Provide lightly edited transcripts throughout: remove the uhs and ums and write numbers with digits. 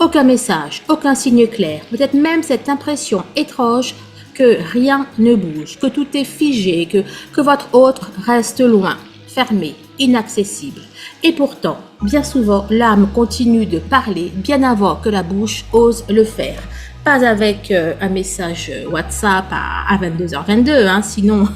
Aucun message, aucun signe clair, peut-être même cette impression étrange que rien ne bouge, que tout est figé, que votre autre reste loin, fermé, inaccessible. Et pourtant, bien souvent, l'âme continue de parler bien avant que la bouche ose le faire. Pas avec un message WhatsApp à 22h22, hein, sinon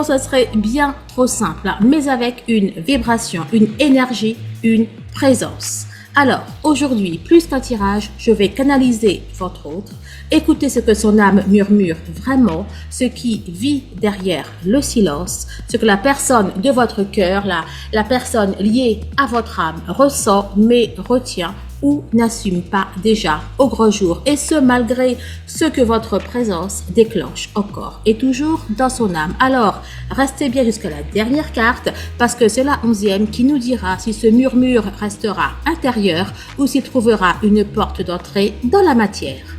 ça serait bien trop simple, hein, mais avec une vibration, une énergie, une présence. Alors, aujourd'hui, plus qu'un tirage, je vais canaliser votre autre, écouter ce que son âme murmure vraiment, ce qui vit derrière le silence, ce que la personne de votre cœur, la personne liée à votre âme ressent, mais retient ou n'assume pas déjà au grand jour, et ce malgré ce que votre présence déclenche encore et toujours dans son âme. Alors, restez bien jusqu'à la dernière carte, parce que c'est la 11e qui nous dira si ce murmure restera intérieur ou s'il trouvera une porte d'entrée dans la matière.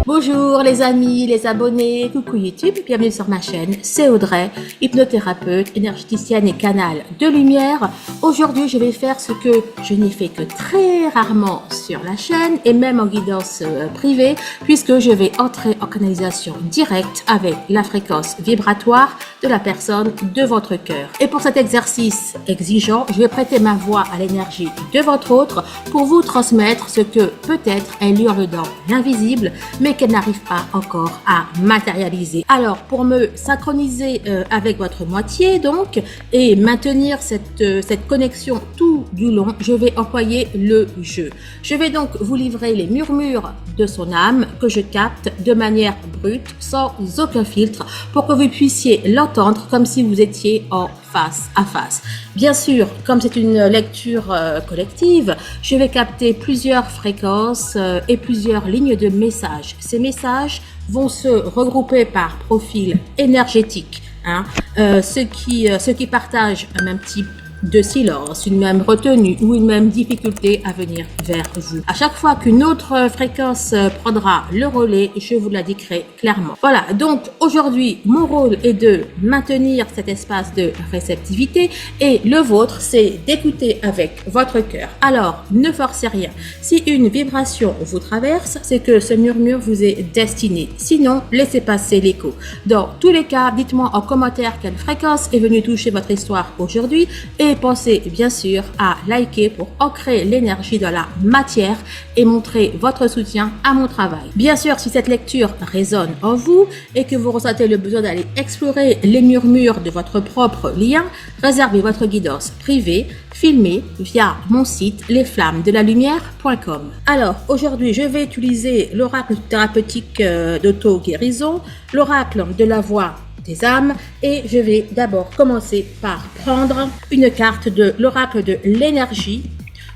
Bonjour les amis, les abonnés, coucou YouTube, bienvenue sur ma chaîne, c'est Audrey, hypnothérapeute, énergéticienne et canal de lumière. Aujourd'hui, je vais faire ce que je n'ai fait que très rarement sur la chaîne et même en guidance privée, puisque je vais entrer en canalisation directe avec la fréquence vibratoire de la personne de votre cœur. Et pour cet exercice exigeant, je vais prêter ma voix à l'énergie de votre autre pour vous transmettre ce que peut-être elle hurle dans l'invisible, mais qu'elle n'arrive pas encore à matérialiser. Alors, pour me synchroniser avec votre moitié, donc, et maintenir cette connexion tout du long, je vais employer le jeu. Je vais donc vous livrer les murmures de son âme que je capte de manière brute, sans aucun filtre, pour que vous puissiez l'entendre comme si vous étiez en face à face. Bien sûr, comme c'est une lecture collective, je vais capter plusieurs fréquences et plusieurs lignes de messages. Ces messages vont se regrouper par profil énergétique, hein, ceux qui partagent un même type de silence, une même retenue ou une même difficulté à venir vers vous. À chaque fois qu'une autre fréquence prendra le relais, je vous l'indiquerai clairement. Voilà, donc aujourd'hui, mon rôle est de maintenir cet espace de réceptivité et le vôtre, c'est d'écouter avec votre cœur. Alors, ne forcez rien. Si une vibration vous traverse, c'est que ce murmure vous est destiné. Sinon, laissez passer l'écho. Dans tous les cas, dites-moi en commentaire quelle fréquence est venue toucher votre histoire aujourd'hui et pensez bien sûr à liker pour ancrer l'énergie dans la matière et montrer votre soutien à mon travail. Bien sûr, si cette lecture résonne en vous et que vous ressentez le besoin d'aller explorer les murmures de votre propre lien, réservez votre guidance privée, filmée via mon site lesflammesdelalumière.com. Alors, aujourd'hui, je vais utiliser l'oracle thérapeutique d'auto-guérison, l'oracle de la voix des âmes, et je vais d'abord commencer par prendre une carte de l'oracle de l'énergie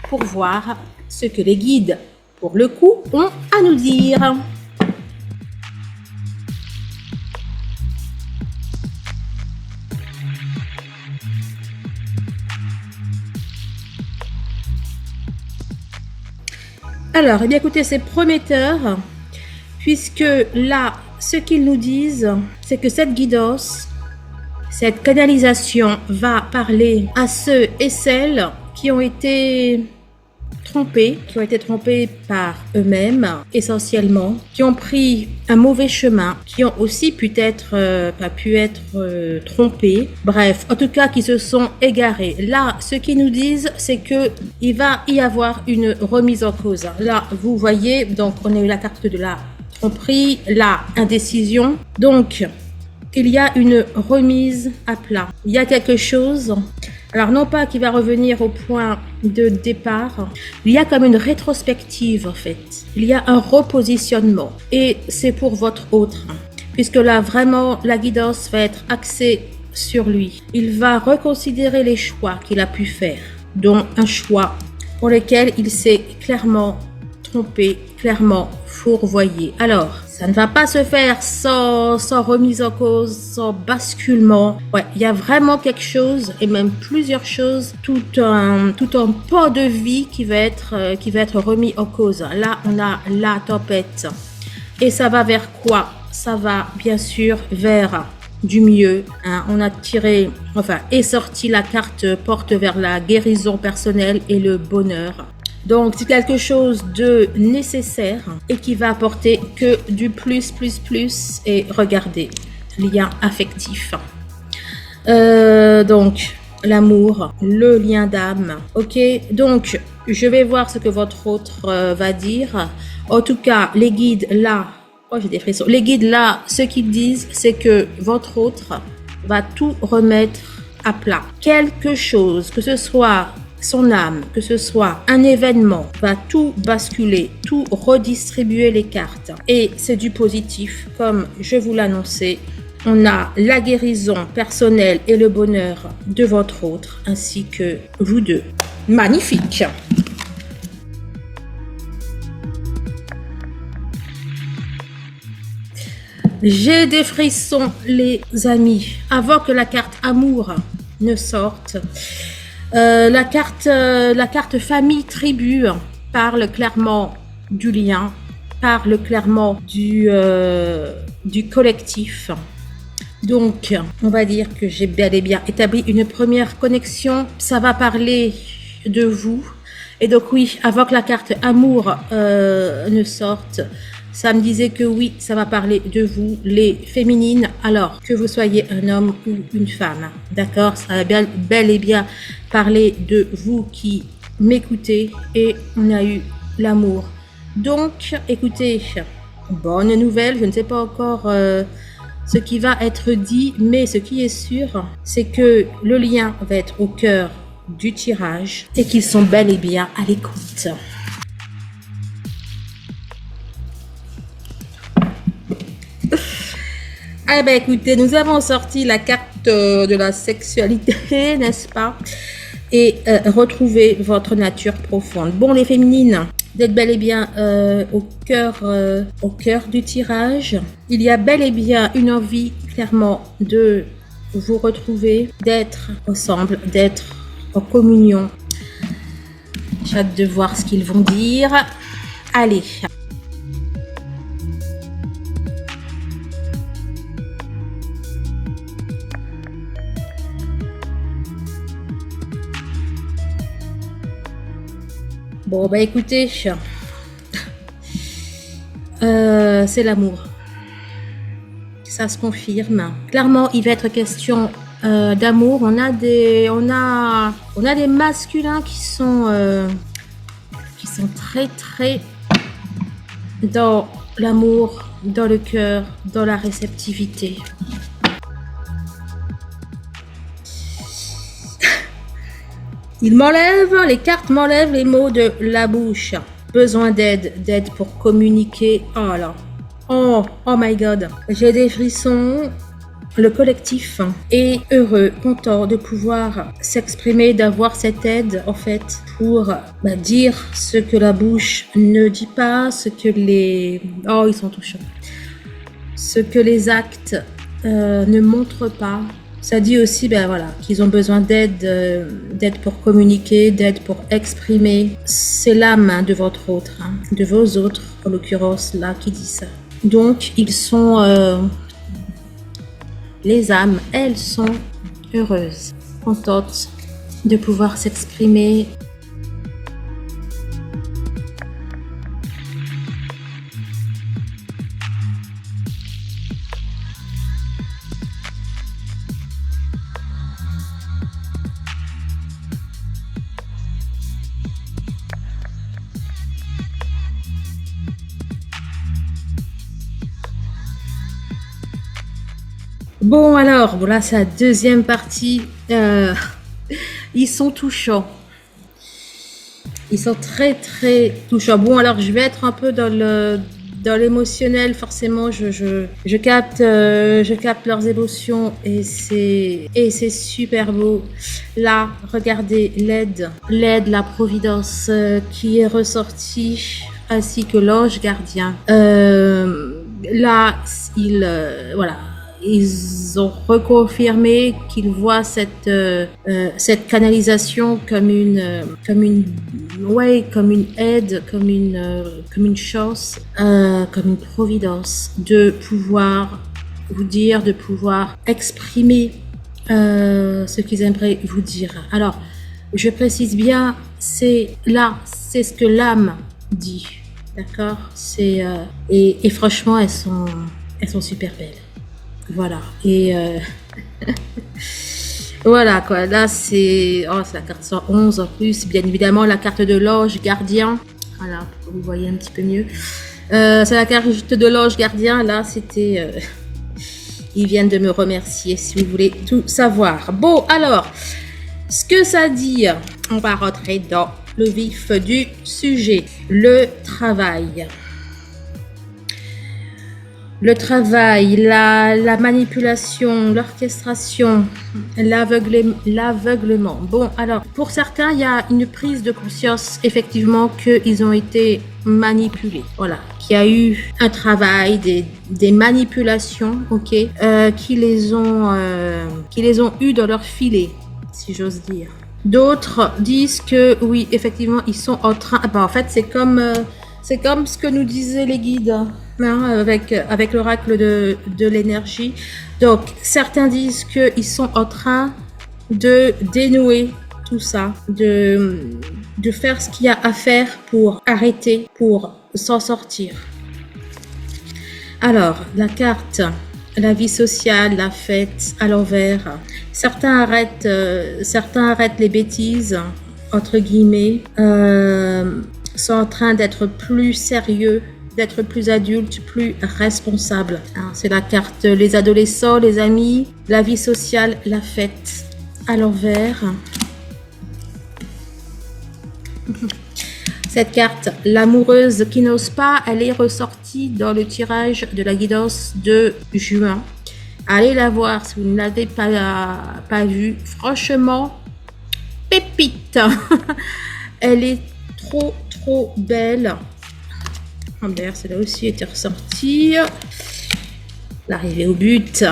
pour voir ce que les guides, pour le coup, ont à nous dire. Alors, eh bien écoutez, c'est prometteur, puisque là, ce qu'ils nous disent, c'est que cette guidance, cette canalisation va parler à ceux et celles qui ont été trompés par eux-mêmes essentiellement, qui ont pris un mauvais chemin, qui ont aussi pu être trompés, bref, en tout cas qui se sont égarés. Là, ce qu'ils nous disent, c'est que il va y avoir une remise en cause. Là, vous voyez, donc on a eu la carte de la tromperie, la indécision. Donc, il y a une remise à plat. Il y a quelque chose Alors non pas qu'il va revenir au point de départ, il y a comme une rétrospective en fait. Il y a un repositionnement et c'est pour votre autre. Puisque là vraiment la guidance va être axée sur lui. Il va reconsidérer les choix qu'il a pu faire, dont un choix pour lequel il s'est clairement trompé, clairement fourvoyé. Alors, ça ne va pas se faire sans remise en cause, sans basculement. Ouais, il y a vraiment quelque chose, et même plusieurs choses, tout un pan de vie qui va être remis en cause. Là, on a la tempête. Et ça va vers quoi? Ça va bien sûr vers du mieux. Hein. On a tiré, est sorti la carte porte vers la guérison personnelle et le bonheur. Donc, c'est quelque chose de nécessaire et qui va apporter que du plus. Et regardez, lien affectif. Donc, l'amour, le lien d'âme. Ok, donc, je vais voir ce que votre autre va dire. En tout cas, les guides là, j'ai des frissons. Les guides là, ce qu'ils disent, c'est que votre autre va tout remettre à plat. Quelque chose, que ce soit son âme, que ce soit un événement, va tout basculer, tout redistribuer les cartes. Et c'est du positif, comme je vous l'annonçais. On a la guérison personnelle et le bonheur de votre autre, ainsi que vous deux. Magnifique! J'ai des frissons, les amis. Avant que la carte amour ne sorte, la carte famille tribu parle clairement du lien, parle clairement du collectif. Donc, on va dire que j'ai bel et bien établi une première connexion. Ça va parler de vous. Et donc oui, avant que la carte amour ne sorte, ça me disait que oui, ça va parler de vous, les féminines, alors que vous soyez un homme ou une femme. D'accord? Ça va bel et bien parler de vous qui m'écoutez et on a eu l'amour. Donc, écoutez, bonne nouvelle, je ne sais pas encore ce qui va être dit, mais ce qui est sûr, c'est que le lien va être au cœur du tirage et qu'ils sont bel et bien à l'écoute. Ah ben écoutez, nous avons sorti la carte de la sexualité, n'est-ce pas? Et retrouver votre nature profonde. Bon, les féminines, vous êtes bel et bien au cœur du tirage. Il y a bel et bien une envie, clairement, de vous retrouver, d'être ensemble, d'être en communion. J'ai hâte de voir ce qu'ils vont dire. Allez. Bon, bah écoutez, c'est l'amour. Ça se confirme. Clairement, il va être question d'amour. On a des masculins qui sont très dans l'amour, dans le cœur, dans la réceptivité. Les cartes m'enlèvent les mots de la bouche. Besoin d'aide pour communiquer. Oh là, oh my god, j'ai des frissons. Le collectif est heureux, content de pouvoir s'exprimer, d'avoir cette aide en fait pour dire ce que la bouche ne dit pas, ce que ils sont touchants, ce que les actes ne montrent pas. Ça dit aussi qu'ils ont besoin d'aide pour communiquer, d'aide pour exprimer. C'est l'âme de votre autre, de vos autres en l'occurrence là qui dit ça. Donc ils sont les âmes, elles sont heureuses, contentes de pouvoir s'exprimer. Bon alors, voilà, c'est la deuxième partie. Ils sont touchants. Ils sont très très touchants. Bon, alors je vais être un peu dans l'émotionnel. Forcément, je capte leurs émotions et c'est super beau. Là, regardez l'aide, la providence qui est ressortie, ainsi que l'ange gardien. Là, voilà. Ils ont reconfirmé qu'ils voient cette canalisation comme une aide, comme une chance, comme une providence de pouvoir vous dire, de pouvoir exprimer ce qu'ils aimeraient vous dire. Alors, je précise bien, c'est ce que l'âme dit, d'accord? Et franchement, elles sont super belles. Voilà. Et voilà quoi. Là c'est la carte 111 en plus. Bien évidemment la carte de l'ange gardien. Voilà, vous voyez un petit peu mieux. C'est la carte de l'ange gardien. Là c'était... ils viennent de me remercier si vous voulez tout savoir. Bon alors, ce que ça dit, on va rentrer dans le vif du sujet. Le travail. Le travail, la manipulation, l'orchestration, l'aveuglement. Bon, alors, pour certains, il y a une prise de conscience, effectivement, qu'ils ont été manipulés. Voilà, qu'il y a eu un travail, des manipulations, ok, qui les ont eu dans leur filet, si j'ose dire. D'autres disent que, oui, effectivement, ils sont en train... en fait, c'est comme ce que nous disaient les guides, hein, avec l'oracle de l'énergie. Donc, certains disent qu'ils sont en train de dénouer tout ça, de faire ce qu'il y a à faire pour arrêter, pour s'en sortir. Alors, la carte, la vie sociale, la fête à l'envers. Certains arrêtent les bêtises, entre guillemets, sont en train d'être plus sérieux, d'être plus adultes, plus responsables. C'est la carte les adolescents, les amis, la vie sociale, la fête à l'envers. Cette carte, l'amoureuse qui n'ose pas, elle est ressortie dans le tirage de la guidance de juin. Allez la voir si vous ne l'avez pas vue. Franchement, pépite. Elle est trop belle. D'ailleurs, celle-là aussi était ressortie. L'arrivée au but.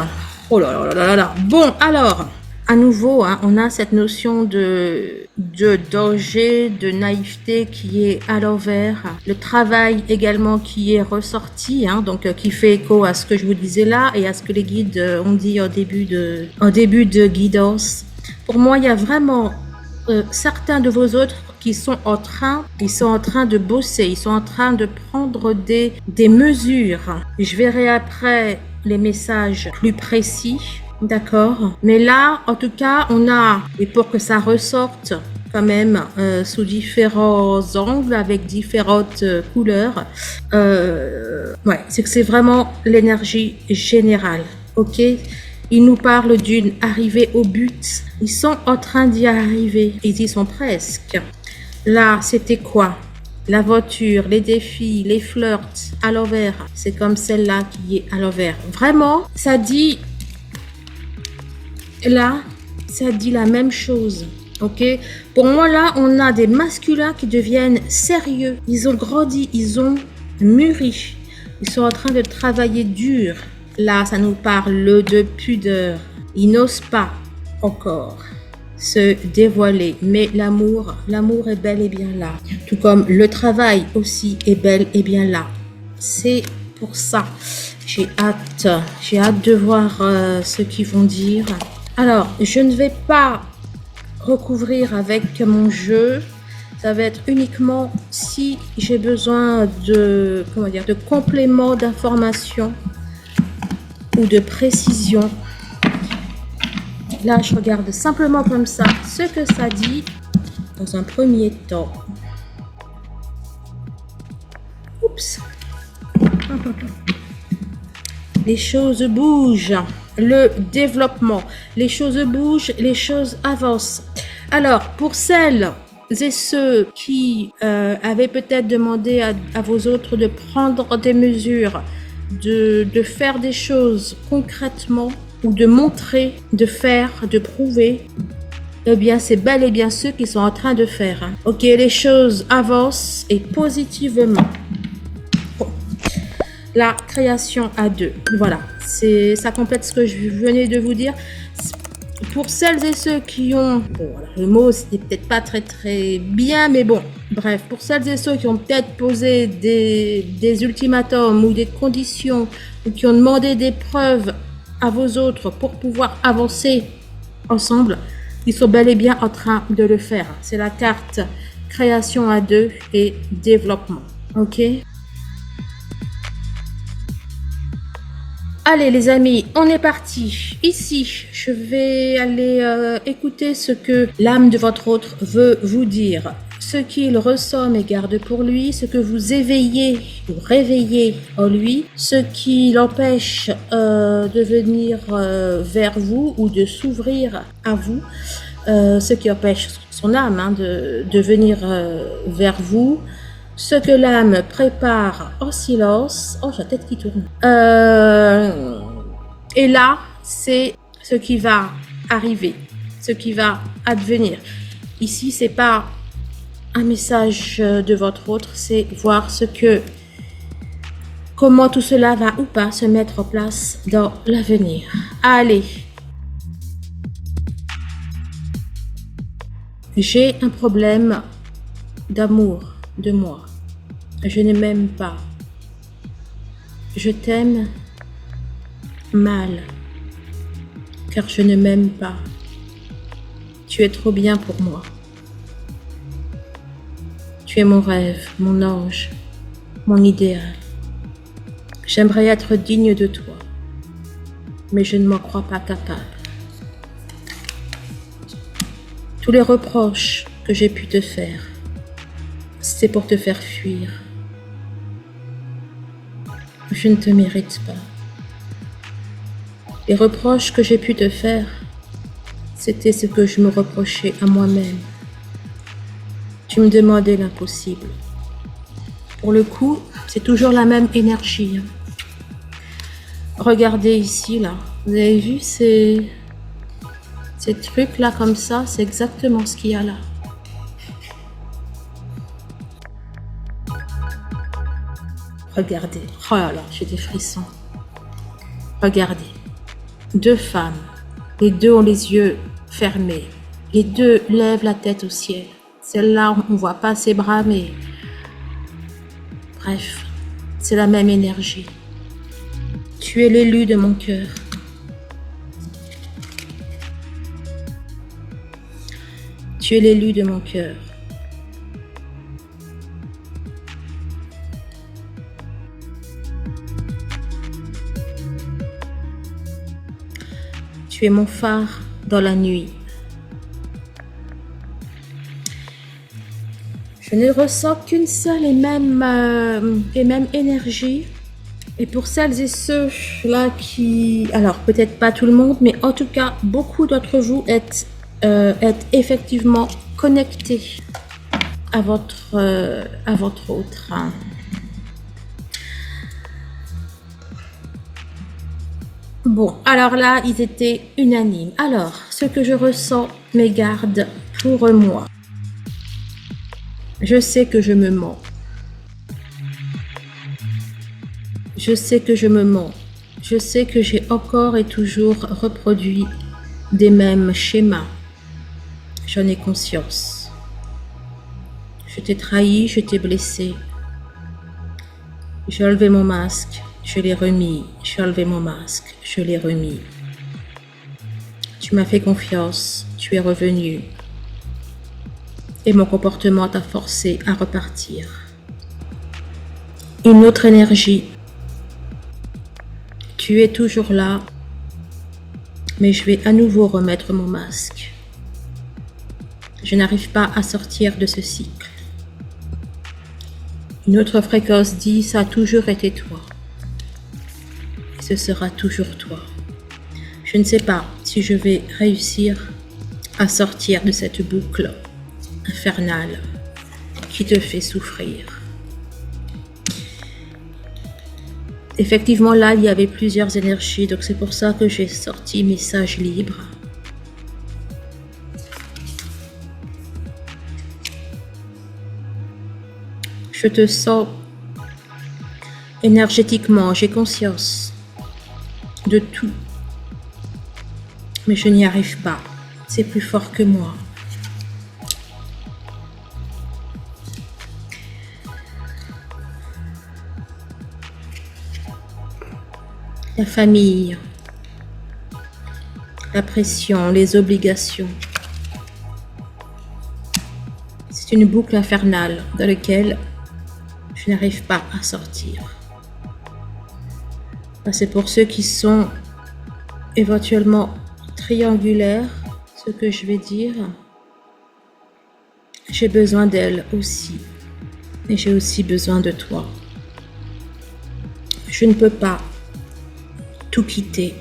Oh là là là là. Bon, alors, à nouveau, hein, on a cette notion de danger, de naïveté qui est à l'envers. Le travail également qui est ressorti, hein, donc qui fait écho à ce que je vous disais là et à ce que les guides ont dit en début de guidance. Pour moi, il y a vraiment certains de vos autres qui sont en train de bosser, ils sont en train de prendre des mesures. Je verrai après les messages plus précis, d'accord? Mais là, en tout cas, on a, et pour que ça ressorte quand même sous différents angles, avec différentes couleurs, ouais, c'est que c'est vraiment l'énergie générale, ok? Ils nous parlent d'une arrivée au but. Ils sont en train d'y arriver. Ils y sont presque. Là, c'était quoi? L'aventure, les défis, les flirts à l'envers. C'est comme celle-là qui est à l'envers. Vraiment, ça dit... Là, ça dit la même chose. Ok? Pour moi, là, on a des masculins qui deviennent sérieux. Ils ont grandi, ils ont mûri. Ils sont en train de travailler dur. Là, ça nous parle de pudeur. Ils n'osent pas encore se dévoiler. Mais l'amour est bel et bien là. Tout comme le travail aussi est bel et bien là. C'est pour ça. J'ai hâte de voir ce qu'ils vont dire. Alors, je ne vais pas recouvrir avec mon jeu. Ça va être uniquement si j'ai besoin de compléments d'informations ou de précision. Là, je regarde simplement comme ça ce que ça dit dans un premier temps. Oups. Les choses bougent. Le développement. Les choses bougent, les choses avancent. Alors, pour celles et ceux qui avaient peut-être demandé à vos autres de prendre des mesures, de faire des choses concrètement ou de montrer, de faire, de prouver, eh bien, c'est bel et bien ceux qui sont en train de faire. Hein. Ok, les choses avancent et positivement. Bon. La création à deux. Voilà, ça complète ce que je venais de vous dire. Pour celles et ceux qui ont... Bon, alors, le mot, c'était peut-être pas très très bien, mais bon. Bref, pour celles et ceux qui ont peut-être posé des ultimatums ou des conditions ou qui ont demandé des preuves à vos autres pour pouvoir avancer ensemble, ils sont bel et bien en train de le faire. C'est la carte création à deux et développement. Ok? Allez les amis, on est parti. Ici, je vais aller écouter ce que l'âme de votre autre veut vous dire. Ce qu'il ressent et garde pour lui, ce que vous éveillez ou réveillez en lui, ce qui l'empêche de venir vers vous ou de s'ouvrir à vous, ce qui empêche son âme hein, de venir vers vous, ce que l'âme prépare en silence. Oh, j'ai la tête qui tourne. Et là, c'est ce qui va arriver, ce qui va advenir. Ici, c'est pas un message de votre autre, c'est voir comment tout cela va ou pas se mettre en place dans l'avenir. Allez. J'ai un problème d'amour de moi. Je ne m'aime pas. Je t'aime mal, car je ne m'aime pas. Tu es trop bien pour moi. Tu es mon rêve, mon ange, mon idéal. J'aimerais être digne de toi, mais je ne m'en crois pas capable. Tous les reproches que j'ai pu te faire, c'est pour te faire fuir. Je ne te mérite pas. Les reproches que j'ai pu te faire, c'était ce que je me reprochais à moi-même. Tu me demandais l'impossible. Pour le coup, c'est toujours la même énergie. Regardez ici, là. Vous avez vu ces trucs-là comme ça, c'est exactement ce qu'il y a là. Regardez. Oh là là, j'ai des frissons. Regardez. Deux femmes. Les deux ont les yeux fermés. Les deux lèvent la tête au ciel. Celle-là, on ne voit pas ses bras, mais... Bref, c'est la même énergie. Tu es l'élu de mon cœur. Tu es l'élu de mon cœur. Tu es mon phare dans la nuit. Je ne ressens qu'une seule et même énergie. Et pour celles et ceux là qui... Alors, peut-être pas tout le monde, mais en tout cas, beaucoup d'entre vous êtes effectivement connectés à votre autre. Bon, alors là, ils étaient unanimes. Alors, ce que je ressens me garde pour moi. Je sais que je me mens. Je sais que je me mens. Je sais que j'ai encore et toujours reproduit des mêmes schémas. J'en ai conscience. Je t'ai trahi, je t'ai blessé. J'ai enlevé mon masque, je l'ai remis. J'ai enlevé mon masque, je l'ai remis. Tu m'as fait confiance, tu es revenu. Et mon comportement t'a forcé à repartir. Une autre énergie. Tu es toujours là, mais je vais à nouveau remettre mon masque. Je n'arrive pas à sortir de ce cycle. Une autre fréquence dit, ça a toujours été toi. Et ce sera toujours toi. Je ne sais pas si je vais réussir à sortir de cette boucle infernale qui te fait souffrir. Effectivement, là, il y avait plusieurs énergies, donc c'est pour ça que j'ai sorti message libre. Je te sens énergétiquement, j'ai conscience de tout, mais je n'y arrive pas. C'est plus fort que moi. La famille, la pression, les obligations. C'est une boucle infernale dans laquelle je n'arrive pas à sortir. C'est pour ceux qui sont éventuellement triangulaires, ce que je vais dire. J'ai besoin d'elle aussi. Et j'ai aussi besoin de toi. Je ne peux pas tout quitter.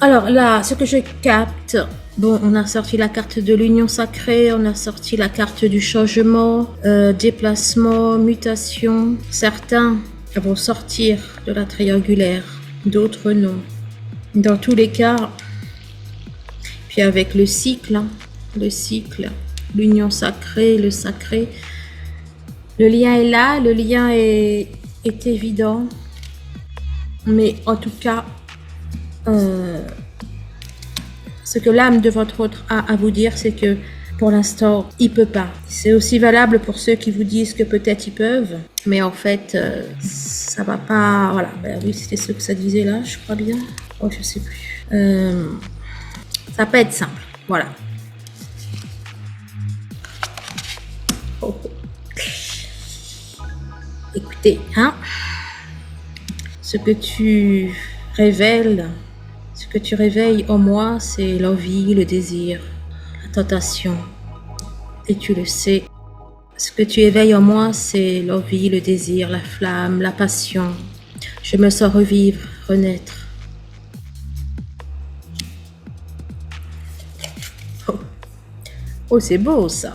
Alors là, ce que je capte, bon, on a sorti la carte de l'union sacrée, on a sorti la carte du changement, déplacement, mutation. Certains vont sortir de la triangulaire, d'autres non. Dans tous les cas, puis avec le cycle, l'union sacrée, le sacré, le lien est là, le lien est évident. Mais en tout cas, ce que l'âme de votre autre a à vous dire, c'est que pour l'instant, il peut pas. C'est aussi valable pour ceux qui vous disent que peut-être ils peuvent, mais en fait, ça va pas. Voilà, ben oui, c'était ce que ça disait là, je crois bien. Oh, je sais plus. Ça va pas être simple. Voilà. Oh. Écoutez, hein, ce que tu révèles. Ce que tu réveilles en moi, c'est l'envie, le désir, la tentation. Et tu le sais. Ce que tu éveilles en moi, c'est l'envie, le désir, la flamme, la passion. Je me sens revivre, renaître. Oh, oh, c'est beau ça.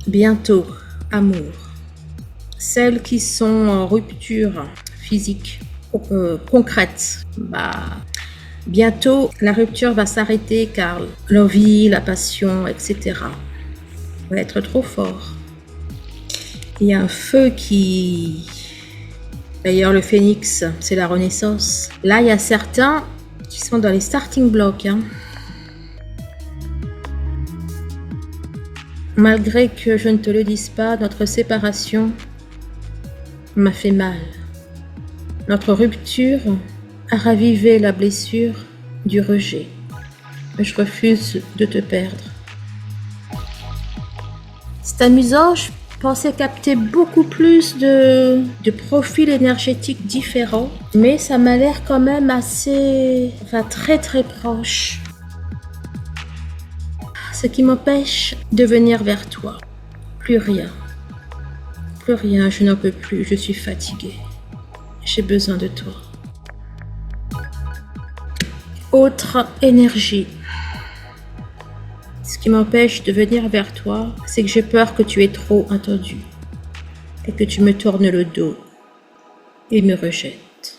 Bientôt, amour. Celles qui sont en rupture physique, concrète, bientôt la rupture va s'arrêter car l'envie, la passion, etc. va être trop fort. Il y a un feu qui... D'ailleurs, le phénix, c'est la renaissance. Là, il y a certains qui sont dans les starting blocks. Hein. Malgré que je ne te le dise pas, notre séparation m'a fait mal. Notre rupture a ravivé la blessure du rejet. Mais je refuse de te perdre. C'est amusant, je pensais capter beaucoup plus de profils énergétiques différents, mais ça m'a l'air quand même assez, très très proche. Ce qui m'empêche de venir vers toi. Plus rien. Plus rien, je n'en peux plus, je suis fatiguée. J'ai besoin de toi. Autre énergie. Ce qui m'empêche de venir vers toi, c'est que j'ai peur que tu aies trop attendu et que tu me tournes le dos et me rejettes.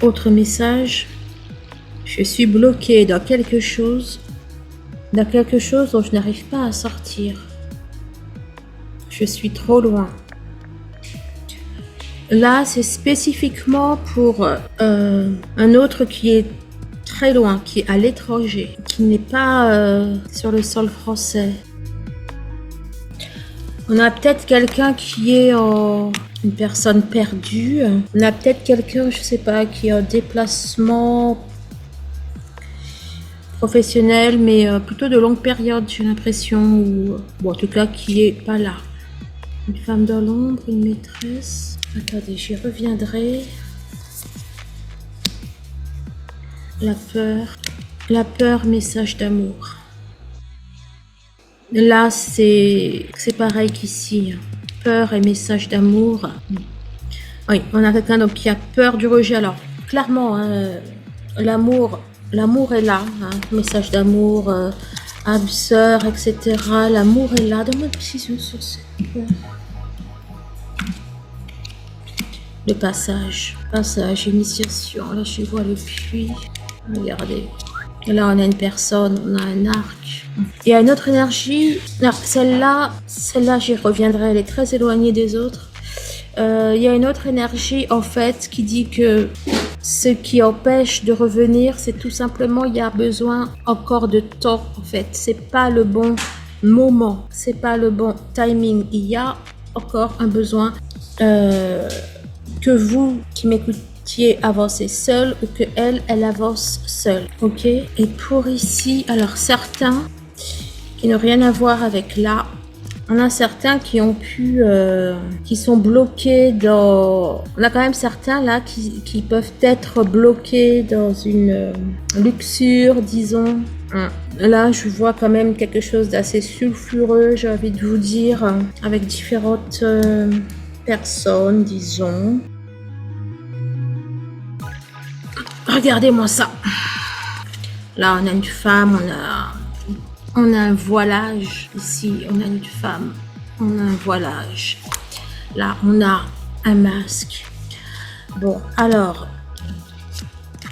Autre message. Je suis bloquée dans quelque chose dont je n'arrive pas à sortir. Je suis trop loin. Là, c'est spécifiquement pour un autre qui est très loin, qui est à l'étranger, qui n'est pas sur le sol français. On a peut-être quelqu'un qui est une personne perdue. On a peut-être quelqu'un, je sais pas, qui est en déplacement professionnel, mais plutôt de longue période, j'ai l'impression, ou en tout cas qui est pas là. Une femme dans l'ombre, une maîtresse. Attendez, j'y reviendrai. La peur, message d'amour. Là, c'est pareil qu'ici. peur et message d'amour. Oui, on a quelqu'un donc qui a peur du rejet. Alors, clairement, hein, l'amour est là. Hein, message d'amour, âme sœur, etc. L'amour est là. Donne-moi une précision sur cette peur. Le passage, initiation. Là, je vois le puits. Regardez. Et là, on a une personne, on a un arc. Il y a une autre énergie. Non, celle-là, j'y reviendrai. Elle est très éloignée des autres. Il y a une autre énergie, en fait, qui dit que ce qui empêche de revenir, c'est tout simplement, il y a besoin encore de temps, en fait. C'est pas le bon moment. C'est pas le bon timing. Il y a encore un besoin que vous qui m'écoutiez avancez seul ou que elle avance seule, ok? Et pour ici, alors certains qui n'ont rien à voir avec là, on a certains qui ont pu, qui sont bloqués dans... On a quand même certains là qui peuvent être bloqués dans une luxure, disons. Là, je vois quand même quelque chose d'assez sulfureux, j'ai envie de vous dire, avec différentes personnes, disons. Regardez-moi ça. Là, on a une femme, on a un voilage. Ici, on a une femme, on a un voilage. Là, on a un masque. Bon, alors,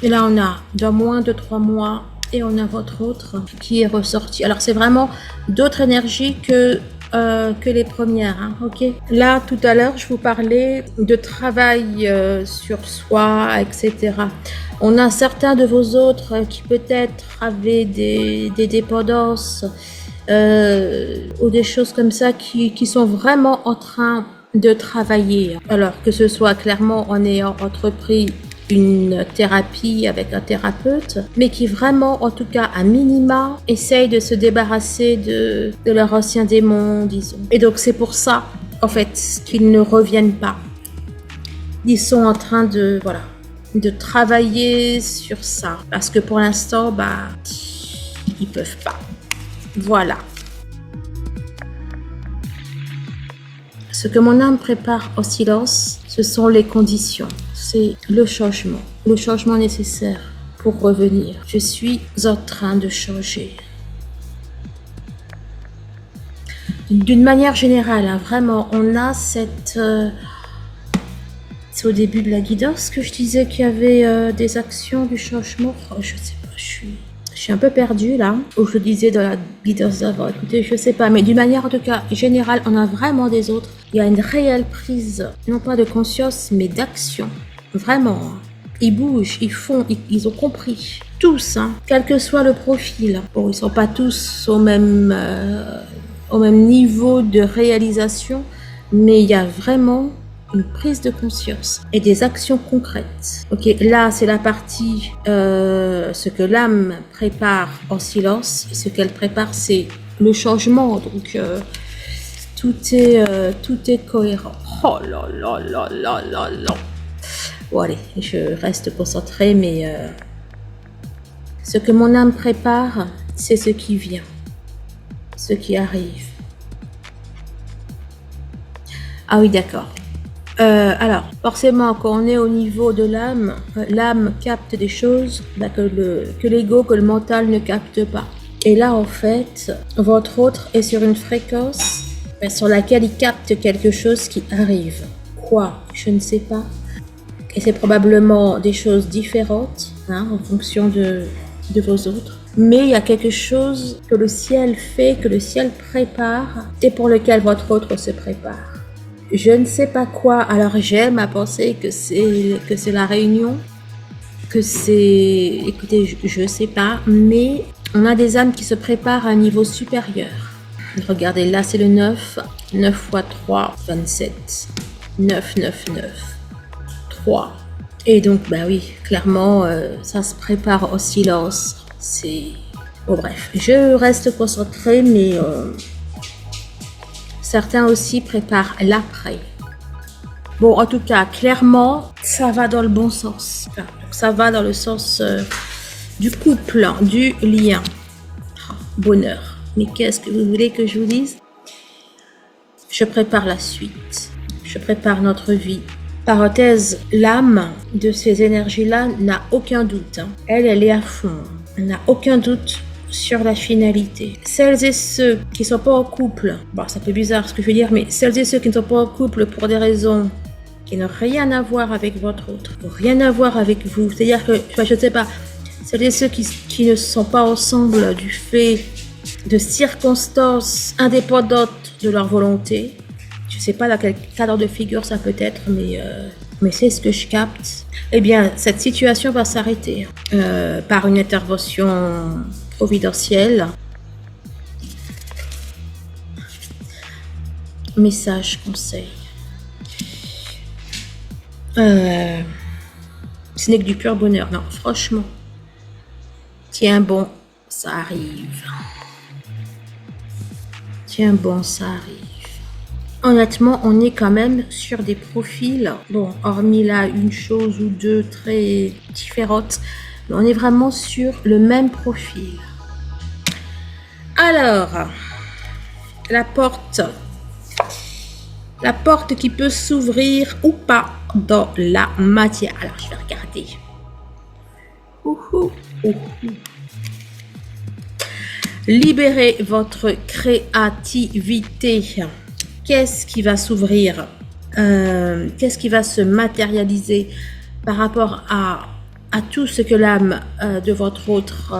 et là, on a dans moins de 3 mois et on a votre autre qui est ressorti. Alors, c'est vraiment d'autres énergies que les premières, hein, ok? Là, tout à l'heure, je vous parlais de travail sur soi, etc. On a certains de vos autres qui peut-être avaient des dépendances ou des choses comme ça qui sont vraiment en train de travailler. Alors que ce soit clairement en ayant entrepris une thérapie avec un thérapeute, mais qui vraiment, en tout cas à minima, essayent de se débarrasser de leur ancien démon, disons. Et donc c'est pour ça, en fait, qu'ils ne reviennent pas. Ils sont en train de, voilà, de travailler sur ça. Parce que pour l'instant, bah, ils peuvent pas. Voilà. Ce que mon âme prépare au silence, ce sont les conditions. C'est le changement nécessaire pour revenir. Je suis en train de changer. D'une manière générale, hein, vraiment, on a cette... c'est au début de la guidance que je disais qu'il y avait des actions du changement. Oh, je sais pas, je suis un peu perdue là. Ou je disais dans la guidance d'avant. Écoutez, je sais pas, mais d'une manière en tout cas générale, on a vraiment des autres. Il y a une réelle prise, non pas de conscience, mais d'action. Vraiment. Ils bougent, ils font, ils ont compris. Tous, hein, quel que soit le profil. Bon, ils sont pas tous au même niveau de réalisation, mais il y a vraiment une prise de conscience et des actions concrètes. Ok, là c'est la partie ce que l'âme prépare en silence. Ce qu'elle prépare, c'est le changement. Donc tout est cohérent. Oh là là là là là là. Bon allez, je reste concentrée, mais ce que mon âme prépare, c'est ce qui vient, ce qui arrive. Ah oui, d'accord. Alors, forcément, quand on est au niveau de l'âme, l'âme capte des choses que l'ego, que le mental ne capte pas. Et là, en fait, votre autre est sur une fréquence sur laquelle il capte quelque chose qui arrive. Quoi? Je ne sais pas. Et c'est probablement des choses différentes, hein, en fonction de vos autres. Mais il y a quelque chose que le ciel fait, que le ciel prépare, et pour lequel votre autre se prépare. Je ne sais pas quoi. Alors j'aime à penser que c'est la réunion, que c'est... Écoutez, je sais pas, mais on a des âmes qui se préparent à un niveau supérieur. Regardez, là c'est le 9. 9 x 3, 27. 9, 9, 9. 3. Et donc, bah oui, clairement, ça se prépare au silence. C'est... Bon bref, je reste concentrée, mais... Certains aussi préparent l'après. Bon, en tout cas, clairement, ça va dans le bon sens. Enfin, ça va dans le sens du couple, du lien. Oh, bonheur. Mais qu'est-ce que vous voulez que je vous dise? Je prépare la suite. Je prépare notre vie. Parenthèse, l'âme de ces énergies-là n'a aucun doute. Hein. Elle est à fond. Elle n'a aucun doute sur la finalité. Celles et ceux qui ne sont pas en couple, bon, ça fait bizarre ce que je veux dire, mais celles et ceux qui ne sont pas en couple pour des raisons qui n'ont rien à voir avec votre autre, rien à voir avec vous, c'est-à-dire que, je ne sais pas, celles et ceux qui ne sont pas ensemble du fait de circonstances indépendantes de leur volonté, je ne sais pas dans quel cadre de figure ça peut être, mais c'est ce que je capte. Eh bien, cette situation va s'arrêter par une intervention providentielle. Message, conseil. Ce n'est que du pur bonheur. Non, franchement. Tiens bon, ça arrive. Tiens bon, ça arrive. Honnêtement, on est quand même sur des profils, bon, hormis là une chose ou deux très différentes, mais on est vraiment sur le même profil. Alors, la porte qui peut s'ouvrir ou pas dans la matière. Alors, je vais regarder. Libérez votre créativité. Qu'est-ce qui va s'ouvrir? Qu'est-ce qui va se matérialiser par rapport à tout ce que l'âme de votre autre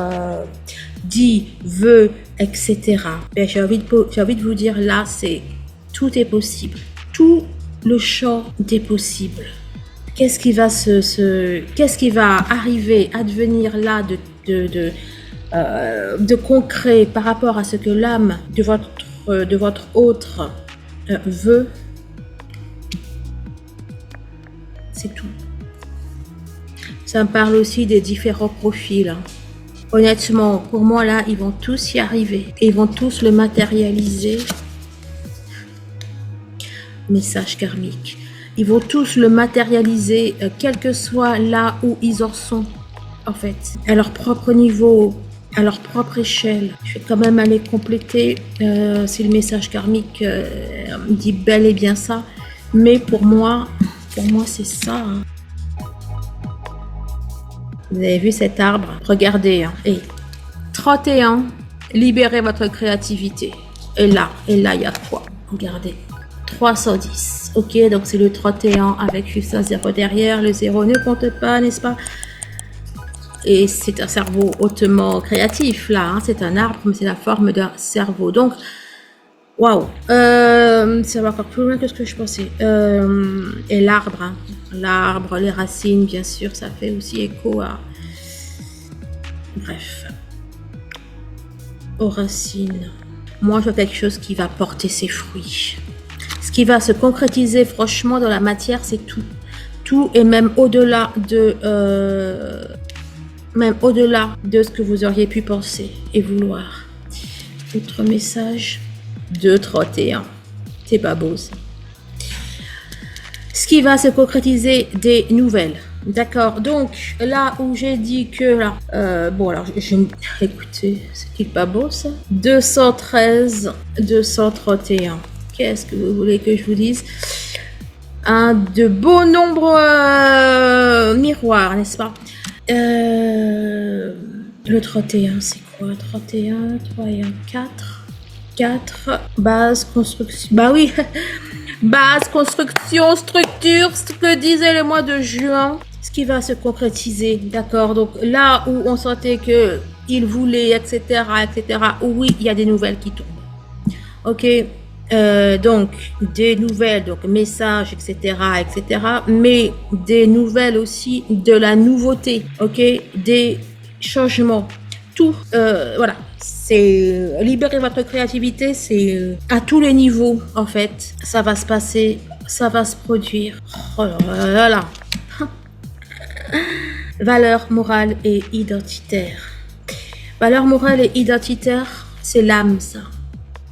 dit, veut, etc. Ben, j'ai envie de vous dire là, tout est possible. Tout le champ des possibles. Qu'est-ce qui va qu'est-ce qui va arriver, advenir là de concret par rapport à ce que l'âme de votre autre veut? C'est tout. Ça me parle aussi des différents profils. Hein. Honnêtement, pour moi là, ils vont tous y arriver. Et ils vont tous le matérialiser. Message karmique. Ils vont tous le matérialiser, quel que soit là où ils en sont, en fait. À leur propre niveau, à leur propre échelle. Je vais quand même aller compléter si le message karmique dit bel et bien ça. Mais pour moi c'est ça. Hein. Vous avez vu cet arbre? Regardez. Hein. Et 31, libérez votre créativité. Et là, il y a quoi? Regardez. 310. Ok, donc c'est le 31 avec juste un 0 derrière. Le 0 ne compte pas, n'est-ce pas? Et c'est un cerveau hautement créatif, là. Hein. C'est un arbre, mais c'est la forme d'un cerveau. Donc, waouh. Ça va encore plus loin que ce que je pensais. Et l'arbre, hein. L'arbre, les racines, bien sûr, ça fait aussi écho à... Bref. Aux racines. Moi, je vois quelque chose qui va porter ses fruits. Ce qui va se concrétiser, franchement, dans la matière, c'est tout. Tout, et même au-delà de ce que vous auriez pu penser et vouloir. Autre message. 2,31. C'est pas beau, ça. Ce qui va se concrétiser, des nouvelles. D'accord. Donc, là où j'ai dit que... Là, bon, alors, écoutez, c'est-il pas beau, ça? 213, 231. Qu'est-ce que vous voulez que je vous dise? De beaux nombres miroirs, n'est-ce pas? Le 31, c'est quoi? 31, 3 et 1, 4. 4, base, construction. Bah oui, base, construction, structure, ce que disait le mois de juin. Ce qui va se concrétiser, d'accord? Donc là où on sentait que il voulait, etc., oui, il y a des nouvelles qui tombent. Ok? Donc des nouvelles, donc messages, etc., mais des nouvelles aussi de la nouveauté, ok, des changements, tout, voilà, c'est libérer votre créativité, c'est à tous les niveaux en fait, ça va se passer, ça va se produire. Oh là là. Valeur morale et identitaire. Valeur morale et identitaire, c'est l'âme, ça.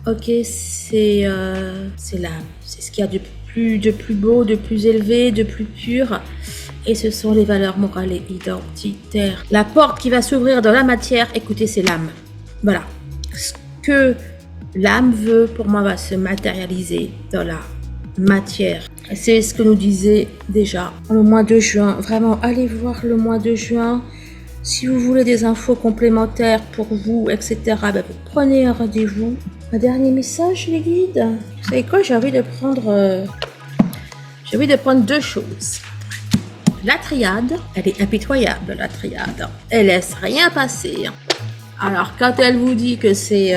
Ok, c'est l'âme. C'est ce qu'il y a de plus beau, de plus élevé, de plus pur. Et ce sont les valeurs morales et identitaires. La porte qui va s'ouvrir dans la matière, écoutez, c'est l'âme. Voilà. Ce que L'âme veut, pour moi, va se matérialiser dans la matière. C'est ce que nous disait déjà le mois de juin. Vraiment, allez voir le mois de juin. Si vous voulez des infos complémentaires pour vous, etc., ben vous prenez un rendez-vous. Un dernier message, les guides. Vous savez quoi, j'ai envie de prendre deux choses. La triade, elle est impitoyable, la triade. Elle laisse rien passer. Alors, quand elle vous dit que c'est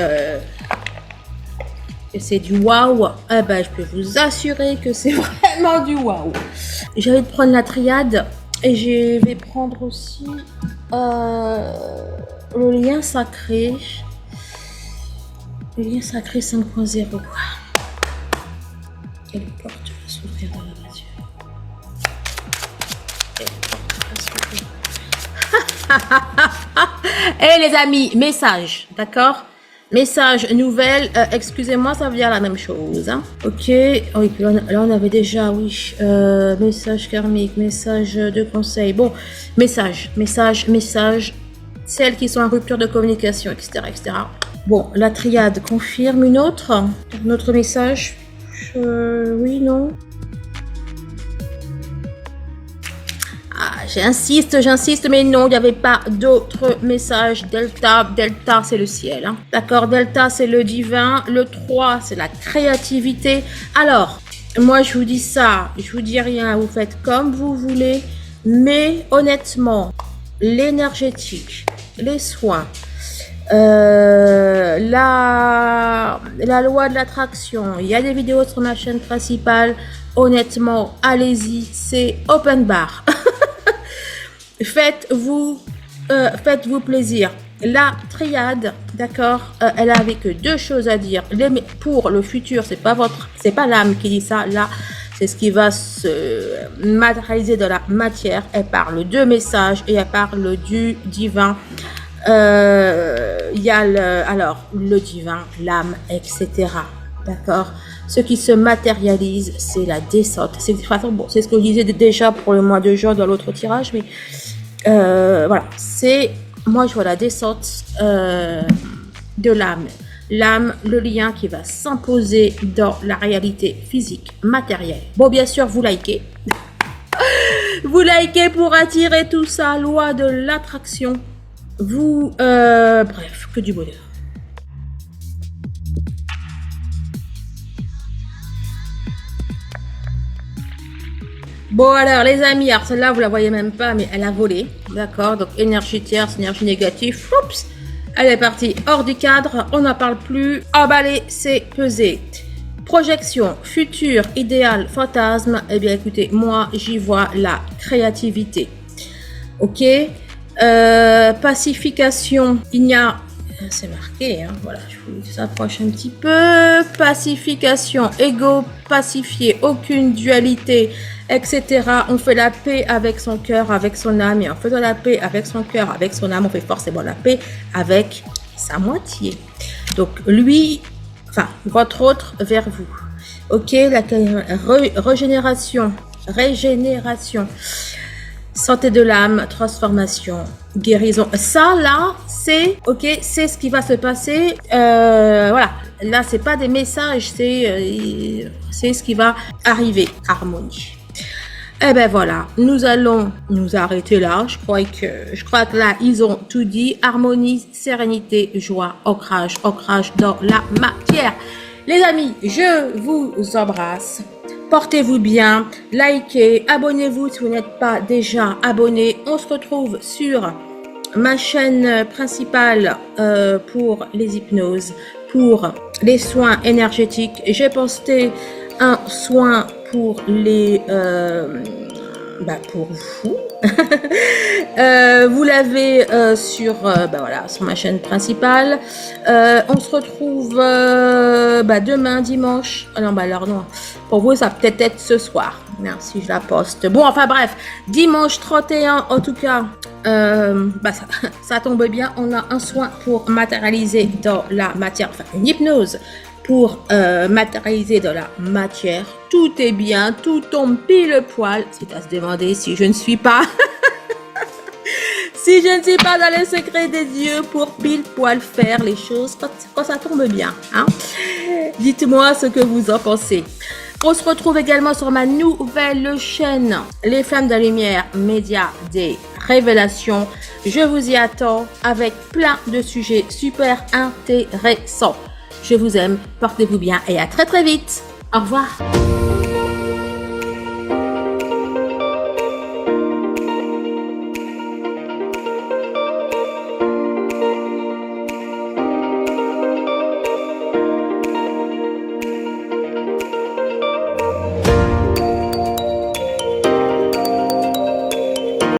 du waouh, eh ben, je peux vous assurer que c'est vraiment du waouh. J'ai envie de prendre la triade et je vais prendre aussi le lien sacré. Le lien sacré 5.0. Quelle porte va s'ouvrir dans la nature? Eh les amis, message, d'accord? Message, nouvelle, excusez-moi, ça veut dire la même chose. Hein. Ok, oui, puis là on avait déjà, oui, message karmique, message de conseil. Bon, message, celles qui sont en rupture de communication, etc., etc. Bon, la triade confirme un autre message. Oui, non. Ah, j'insiste, mais non, il n'y avait pas d'autres messages. Delta, c'est le ciel. Hein. D'accord, Delta, c'est le divin. Le 3, c'est la créativité. Alors, moi, je vous dis ça, je vous dis rien, vous faites comme vous voulez. Mais honnêtement, l'énergétique, les soins, la loi de l'attraction, il y a des vidéos sur ma chaîne principale. Honnêtement, allez-y, c'est open bar. Faites-vous plaisir. La triade, d'accord, elle avait que deux choses à dire. Pour le futur, c'est pas l'âme qui dit ça. Là, c'est ce qui va se matérialiser dans la matière. Elle parle de messages et elle parle du divin. Il y a le divin, l'âme, etc. D'accord. Ce qui se matérialise, c'est la descente. C'est ce que je disais déjà pour le mois de juin dans l'autre tirage, mais voilà. Moi je vois la descente de l'âme. L'âme, le lien qui va s'imposer dans la réalité physique, matérielle. Bon, bien sûr, vous likez. Vous likez pour attirer tout ça, loi de l'attraction. Bref, que du bonheur. Bon alors les amis, alors celle-là vous la voyez même pas, mais elle a volé, d'accord? Donc énergie tierce, énergie négative, oups, elle est partie hors du cadre, on n'en parle plus. Emballer, c'est peser. Projection, futur, idéal, fantasme. Eh bien écoutez, moi j'y vois la créativité. Ok. Pacification, il y a, c'est marqué, hein, voilà, je vous approche un petit peu. Pacification, ego pacifié, aucune dualité, etc. On fait la paix avec son cœur, avec son âme, et en faisant la paix avec son cœur, avec son âme, on fait forcément la paix avec sa moitié. Donc lui, enfin, votre autre vers vous. Ok, la régénération. Santé de l'âme, transformation, guérison. Ça, là, c'est ce qui va se passer. Voilà. Là, c'est pas des messages, c'est ce qui va arriver. Harmonie. Eh ben voilà, nous allons nous arrêter là. Je crois que là, ils ont tout dit. Harmonie, sérénité, joie, ancrage dans la matière. Les amis, je vous embrasse. Portez-vous bien, likez, abonnez-vous si vous n'êtes pas déjà abonné. On se retrouve sur ma chaîne principale pour les hypnoses, pour les soins énergétiques. J'ai posté un soin pour pour vous. Vous l'avez sur ma chaîne principale. On se retrouve demain dimanche. Non, pour vous ça peut être ce soir. Non, si je la poste. Bon, enfin bref, dimanche 31 en tout cas. Ça tombe bien. On a un soin pour matérialiser dans la matière, enfin une hypnose pour matérialiser dans la matière. Tout est bien, tout tombe pile poil. C'est à se demander si je ne suis pas Si je ne suis pas dans les secrets des dieux pour pile poil faire les choses quand ça tombe bien, hein. Dites-moi ce que vous en pensez. On se retrouve également sur ma nouvelle chaîne, Les Flammes de la Lumière, médias des révélations. Je vous y attends avec plein de sujets super intéressants. Je vous aime, portez-vous bien et à très très vite. Au revoir.